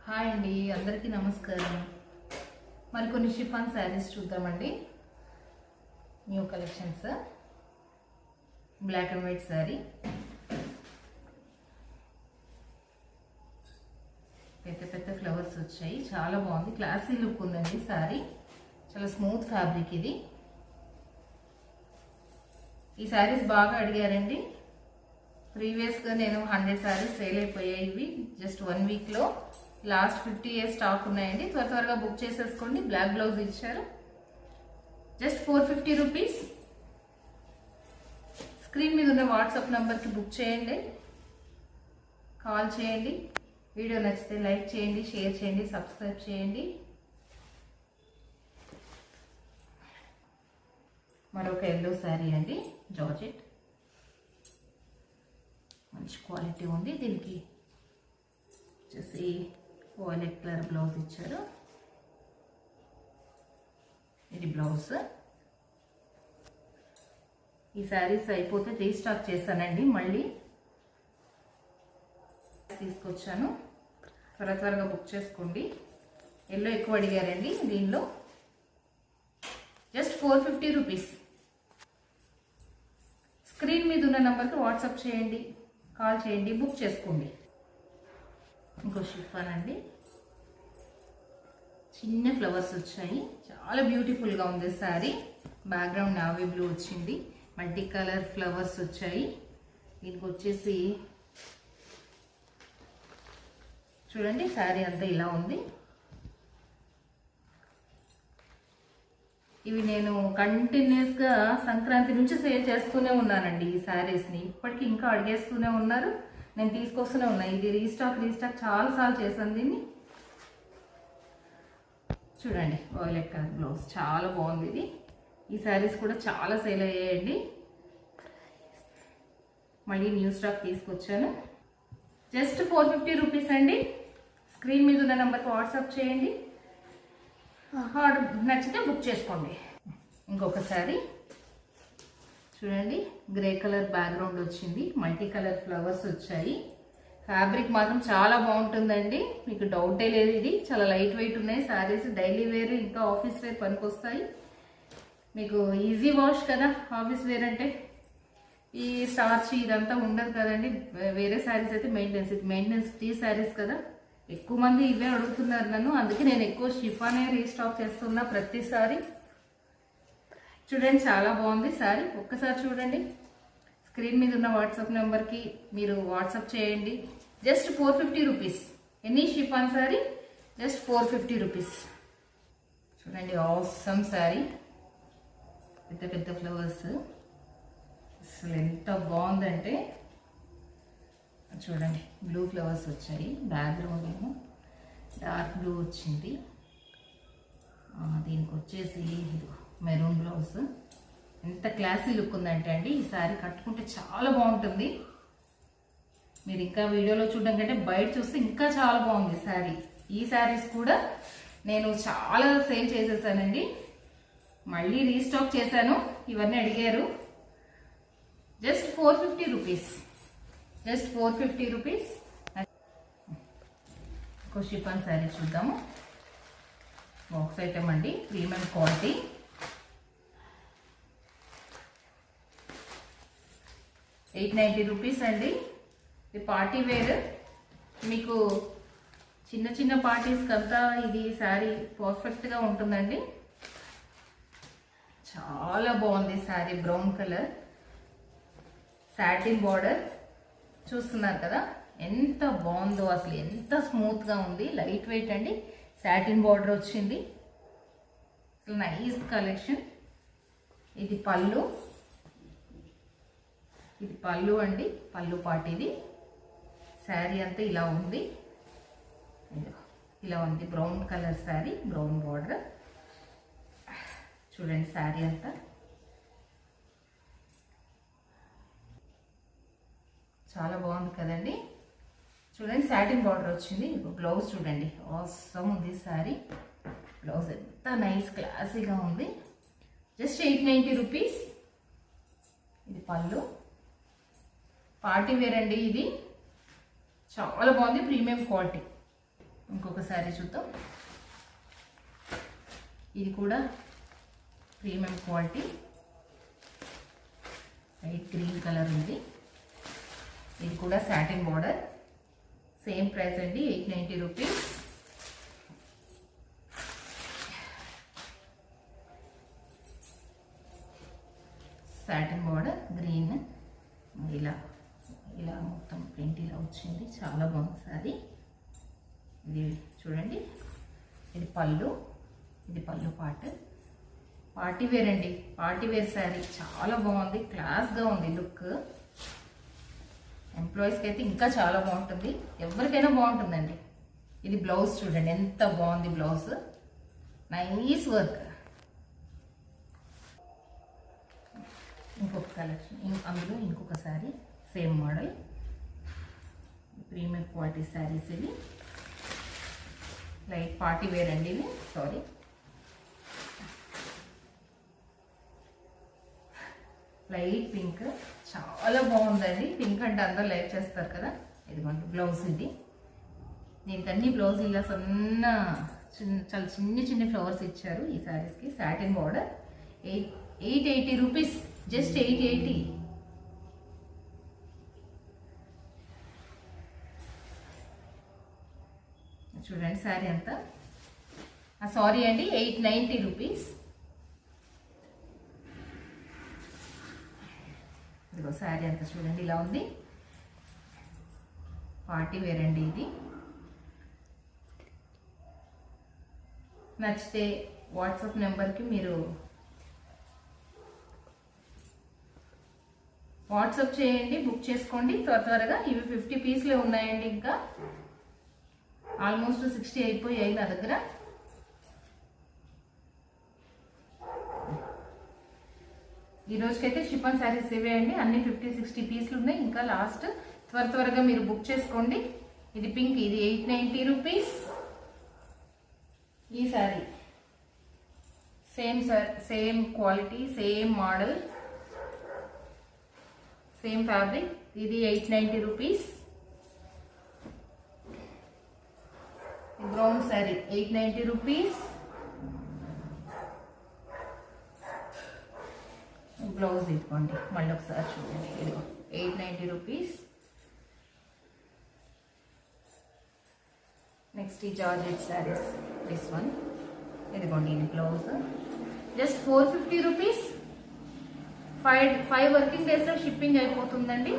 Hi అండి, అందరికీ నమస్కారం. మరికొన్ని షిఫాన్ శారీస్ చూద్దామండి. New collections. Black and white sari, పెద్ద పెద్ద ఫ్లవర్స్ వచ్చాయి. చాలా బాగుంది, క్లాసీ లుక్ ఉందండి శారీ. చాలా స్మూత్ ఫ్యాబ్రిక్ ఇది. ఈ శారీస్ బాగా అడిగారండి. ప్రీవియస్గా నేను 100 శారీస్ సేల్ అయిపోయాయి. ఇవి జస్ట్ 1 వీక్లో లాస్ట్ 50 ఇయర్స్ స్టాక్ ఉన్నాయండి. త్వరగా బుక్ చేసేసుకోండి. బ్లాక్ బ్లౌజ్ ఇచ్చారు. Just 450 rupees. స్క్రీన్ మీద ఉన్న వాట్సాప్ నెంబర్కి బుక్ చేయండి, కాల్ చేయండి. వీడియో నచ్చితే లైక్ చేయండి, షేర్ చేయండి, సబ్స్క్రైబ్ చేయండి. మరొక ఎల్లో శారీ అండి, జార్జెట్. మంచి క్వాలిటీ ఉంది. దీనికి వచ్చేసి వైలెట్ కలర్ బ్లౌజ్ ఇచ్చారు. ఇది బ్లౌజ్. ఈ శారీస్ అయిపోతే రీస్టాక్ చేశానండి, మళ్ళీ తీసుకొచ్చాను. త్వరగా బుక్ చేసుకోండి. ఎల్లో ఎక్కువ అడిగారండి. దీనిలో జస్ట్ 450 రూపీస్. స్క్రీన్ మీద ఉన్న నెంబర్కి వాట్సాప్ చేయండి, కాల్ చేయండి, బుక్ చేసుకోండి. ఇంకో షిఫాన్ అండి, చిన్న ఫ్లవర్స్ వచ్చాయి. చాలా బ్యూటిఫుల్గా ఉంది శారీ. బ్యాక్గ్రౌండ్ నావీ బ్లూ వచ్చింది. మల్టీ కలర్ ఫ్లవర్స్ వచ్చాయి. దీనికి వచ్చేసి చూడండి, శారీ అంతా ఇలా ఉంది. ఇవి నేను కంటిన్యూస్గా సంక్రాంతి నుంచి సేల్ చేస్తూనే ఉన్నానండి ఈ శారీస్ని. ఇప్పటికీ ఇంకా అడిగేస్తూనే ఉన్నారు, నేను తీసుకొస్తూనే ఉన్నాను. ఇది రీస్టాక్ చాలాసార్లు చేశాను దీన్ని. చూడండి, వైలెట్ కలర్ బ్లౌజ్ చాలా బాగుంది ఇది. ఈ శారీస్ కూడా చాలా సేల్ అయ్యాయండి. మళ్ళీ న్యూ స్టాక్ తీసుకొచ్చాను. జస్ట్ 450 రూపీస్ అండి. స్క్రీన్ మీద ఉన్న నెంబర్కి వాట్సాప్ చేయండి. ఆర్డర్ నచ్చితే బుక్ చేసుకోండి. ఇంకొక శారీ చూడండి, గ్రే కలర్ బ్యాక్గ్రౌండ్ వచ్చింది. మల్టీ కలర్ ఫ్లవర్స్ వచ్చాయి. ఫ్యాబ్రిక్ మాత్రం చాలా బాగుంటుందండి, మీకు డౌటే లేదు. ఇది చాలా లైట్ వెయిట్ ఉన్నాయి శారీస్. డైలీ వేర్ ఇంకా ఆఫీస్ వేర్ పనికి వస్తాయి. మీకు ఈజీ వాష్ కదా ఆఫీస్ వేర్ అంటే. ఈ స్టార్చ్ ఇదంతా ఉండదు కదండి. వేరే శారీస్ అయితే మెయింటెనెన్స్ ఫ్రీ శారీస్ కదా. ఎక్కువ మంది ఇవే అడుగుతున్నారు నన్ను, అందుకే నేను ఎక్కువ షిఫానే రీస్టాక్ చేస్తున్నా ప్రతిసారి. చూడండి, చాలా బాగుంది శారీ. ఒక్కసారి చూడండి. స్క్రీన్ మీద ఉన్న వాట్సాప్ నెంబర్కి మీరు వాట్సాప్ చేయండి. Just 450 rupees. Any chiffon sari just 450 rupees. చూడండి, ఆసమ్ శారీ. పెద్ద పెద్ద ఫ్లవర్స్. అసలు ఎంత బాగుందంటే చూడండి, బ్లూ ఫ్లవర్స్ వచ్చాయి. బ్యాక్గ్రౌండ్ ఏమో డార్క్ బ్లూ వచ్చింది. దీనికి వచ్చేసి మెరూన్ బ్లౌజ్. ఎంత క్లాసీ లుక్ ఉందంటే అండి, ఈ శారీ కట్టుకుంటే చాలా బాగుంటుంది. మీరు ఇంకా వీడియోలో చూడడం కంటే బయట చూస్తే ఇంకా చాలా బాగుంది శారీ. ఈ శారీస్ కూడా నేను చాలా సేల్ చేసేసానండి, మళ్ళీ రీస్టాక్ చేశాను. ఇవన్నీ అడిగారు. Just 450 rupees. Just 450 rupees. ఇంకో షిఫాన్ శారీ చూద్దాము. బాక్స్ ఐటమ్ అండి, ప్రీమియం క్వాలిటీ. $890 రూపీస్ అండి. ఇది పార్టీ వేర్. మీకు చిన్న పార్టీస్కి అంతా ఇది శారీ పర్ఫెక్ట్గా ఉంటుందండి. చాలా బాగుంది sari. Brown colour satin border చూస్తున్నారు కదా, ఎంత బాగుందో అసలు. ఎంత స్మూత్గా ఉంది, లైట్ వెయిట్ అండి. సాటిన్ బార్డర్ వచ్చింది. Nice collection. ఇది పళ్ళు. ఇది పళ్ళు అండి, పళ్ళు పార్ట్. ఇది శారీ అంతా ఇలా ఉంది. ఇలా ఉంది, brown colour sari, brown border. చూడండి శారీ అంతా చాలా బాగుంది కదండి. చూడండి, సాటిన్ బార్డర్ వచ్చింది. బ్లౌజ్ చూడండి, ఆసమ్ ఉంది శారీ. బ్లౌజ్ ఎంత నైస్ క్లాసీగా ఉంది. Just 890 rupees. ఇది పళ్ళు. పార్టీ వేర్ అండి ఇది. చాలా బాగుంది, ప్రీమియం క్వాలిటీ. ఇంకొక శారీ చూద్దాం. ఇది కూడా premium quality, light green colour ఉంది. ఇది కూడా సాటిన్ బార్డర్, సేమ్ ప్రైస్ అండి, 890 రూపీస్. సాటిన్ బార్డర్ గ్రీన్, ఇలా ఇలా మొత్తం ప్రింట్ ఇలా వచ్చింది, చాలా బాగుంది సారీ. ఇది చూడండి, ఇది పళ్ళు, ఇది పళ్ళు పార్ట్. పార్టీ వేర్ అండి, పార్టీ వేర్ శారీ, చాలా బాగుంది, క్లాస్గా ఉంది లుక్. ఎంప్లాయీస్కి అయితే ఇంకా చాలా బాగుంటుంది, ఎవరికైనా బాగుంటుందండి. ఇది బ్లౌజ్ చూడండి ఎంత బాగుంది, బ్లౌజ్ నైస్ వర్క్. ఇంకొక కలెక్షన్, అందులో ఇంకొక sari same model, premium quality saris. ఇవి లైట్ పార్టీ వేర్ అండి, ఇవి సారీ. లైట్ పింక్, చాలా బాగుందండి. పింక్ అంటే అందరూ లైక్ చేస్తారు కదా. ఇదిగోండి బ్లౌజ్, ఇది దీనికి అన్ని బ్లౌజ్ ఇలా సన్న చాలా చిన్ని ఫ్లవర్స్ ఇచ్చారు ఈ శారీస్కి. Satin border, 880 rupees, just 880. చూడండి శారీ అంతా, సారీ అండి, 890 రూపీస్. ఇదిగో శారీ అంతా చూడండి ఇలా ఉంది, పార్టీ వేర్ అండి ఇది. నచ్చితే వాట్సాప్ నెంబర్కి మీరు వాట్సాప్ చేయండి, బుక్ చేసుకోండి త్వరగా. ఇవి 50 పీస్లే ఉన్నాయండి, ఇంకా ఆల్మోస్ట్ 60 అయిపోయాయి నా దగ్గర. ఈ రోజుకైతే షిఫాన్ శారీస్ ఇవే అండి, అన్ని 50-60 పీస్లు ఉన్నాయి. ఇంకా లాస్ట్ త్వరగా మీరు బుక్ చేసుకోండి. ఇది పింక్, ఇది 890 రూపీస్. ఈ sari same quality, same model, same fabric. ఇది 890 rupees. Brown sari 890 rupees. Blouse ఇదిగోండి, మళ్ళీ ఒకసారి చూడండి, ఇదిగో 890 రూపీస్. నెక్స్ట్ ఈ జార్జెట్ శారీస్, దిస్ వన్, ఇదిగోండి ఇది బ్లౌజ్, జస్ట్ 450 రూపీస్. 5 వర్కింగ్ డేస్లో షిప్పింగ్ అయిపోతుందండి.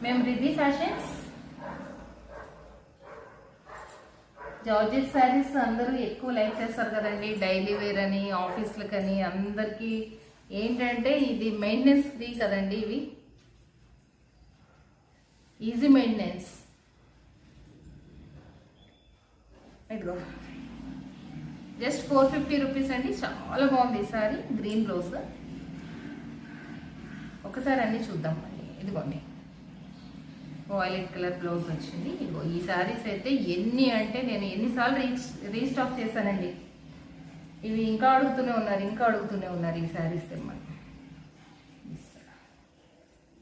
మేము రిద్ధి ఫ్యాషన్స్. జార్జెట్ శారీస్ అందరూ ఎక్కువ లైక్ చేస్తారు కదండి, డైలీ వేర్ అని, ఆఫీస్లకని, అందరికీ ఏంటంటే ఇది మెయింటెనెన్స్ ఫ్రీ కదండి. ఇవి ఈజీ మెయింటెనెన్స్. ఇదిగో జస్ట్ 450 రూపీస్ అండి, చాలా బాగుంది ఈ సారీ. గ్రీన్ బ్లౌజ్, ఒకసారి అన్నీ చూద్దాం అండి. ఇదిగోండి వైలెట్ కలర్ బ్లౌజ్ వచ్చింది. ఇదిగో ఈ శారీస్ అయితే ఎన్ని అంటే నేను ఎన్నిసార్లు రీస్టాక్ చేశానండి. ఇవి ఇంకా అడుగుతూనే ఉన్నారు ఈ శారీస్ తెమ్మని.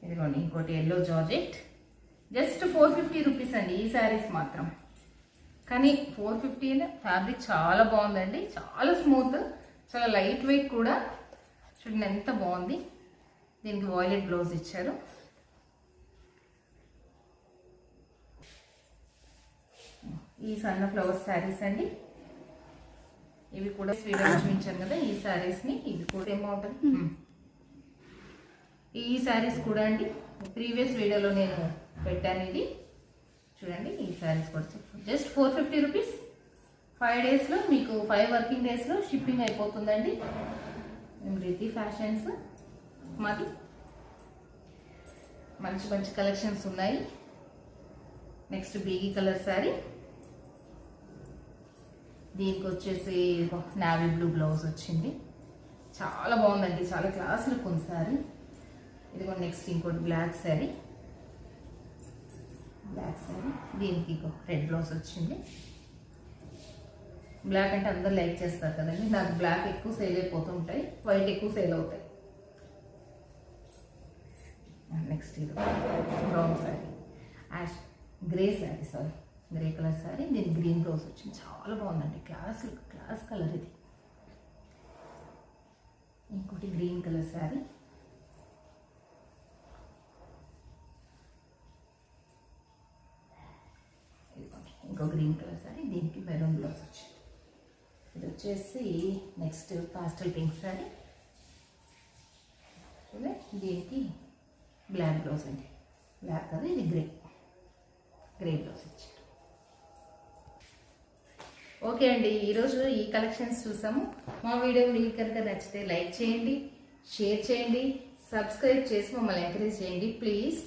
ఇదిగోండి ఇంకోటి ఎల్లో జార్జెట్, జస్ట్ 450 రూపీస్ అండి ఈ శారీస్ మాత్రం. కానీ 450 ఫ్యాబ్రిక్ చాలా బాగుందండి, చాలా స్మూత్, చాలా లైట్ వెయిట్ కూడా. చూడండి ఎంత బాగుంది. దీనికి వైలెట్ బ్లౌజ్ ఇచ్చారు. ఈ సన్న ఫ్లవర్ శారీస్ అండి, ఇవి కూడా స్వీట్ చూపించాను కదా ఈ శారీస్ని. ఇవి కూడా ఏమవుతుంది, ఈ శారీస్ కూడా అండి ప్రీవియస్ వీడియోలో నేను పెట్టాను. ఇది చూడండి, ఈ శారీస్ కూడా జస్ట్ 450 రూపీస్. 5 డేస్లో మీకు 5 వర్కింగ్ డేస్లో షిప్పింగ్ అయిపోతుందండి. మేము రిద్ధి ఫ్యాషన్స్, మాది మంచి కలెక్షన్స్ ఉన్నాయి. నెక్స్ట్ బీగీ కలర్ శారీ, దీనికి వచ్చేసి నావీ బ్లూ బ్లౌజ్ వచ్చింది, చాలా బాగుందండి, చాలా క్లాస్ లుక్ ఉంది శారీ. ఇదిగో నెక్స్ట్ ఇంకోటి బ్లాక్ శారీ, దీనికి రెడ్ బ్లౌజ్ వచ్చింది. బ్లాక్ అంటే అందరు లైక్ చేస్తారు కదండి, నాకు బ్లాక్ ఎక్కువ సేల్ అయిపోతుంటాయి, వైట్ ఎక్కువ సేల్ అవుతాయి. నెక్స్ట్ ఇది brown sari, grey sari, grey colour sari, దీనికి గ్రీన్ బ్లౌజ్ వచ్చింది. చాలా బాగుందండి, క్లాస్ కలర్ ఇది. ఇంకోటి గ్రీన్ కలర్ శారీ, ఇంకో గ్రీన్ కలర్ శారీ, దీనికి మెరూన్ బ్లౌజ్ వచ్చింది. ఇది వచ్చేసి నెక్స్ట్ పాస్టల్ పింక్ శారీ, దీనికి బ్లాక్ బ్లౌజ్ అండి. బ్లాక్ కదా, ఇది గ్రే బ్లౌజ్ ఇచ్చారు. ఓకే అండి, ఈరోజు ఈ కలెక్షన్స్ చూసాము. మా వీడియో మీకు కనుక నచ్చితే లైక్ చేయండి, షేర్ చేయండి, సబ్స్క్రైబ్ చేసి మమ్మల్ని ఎంకరేజ్ చేయండి ప్లీజ్.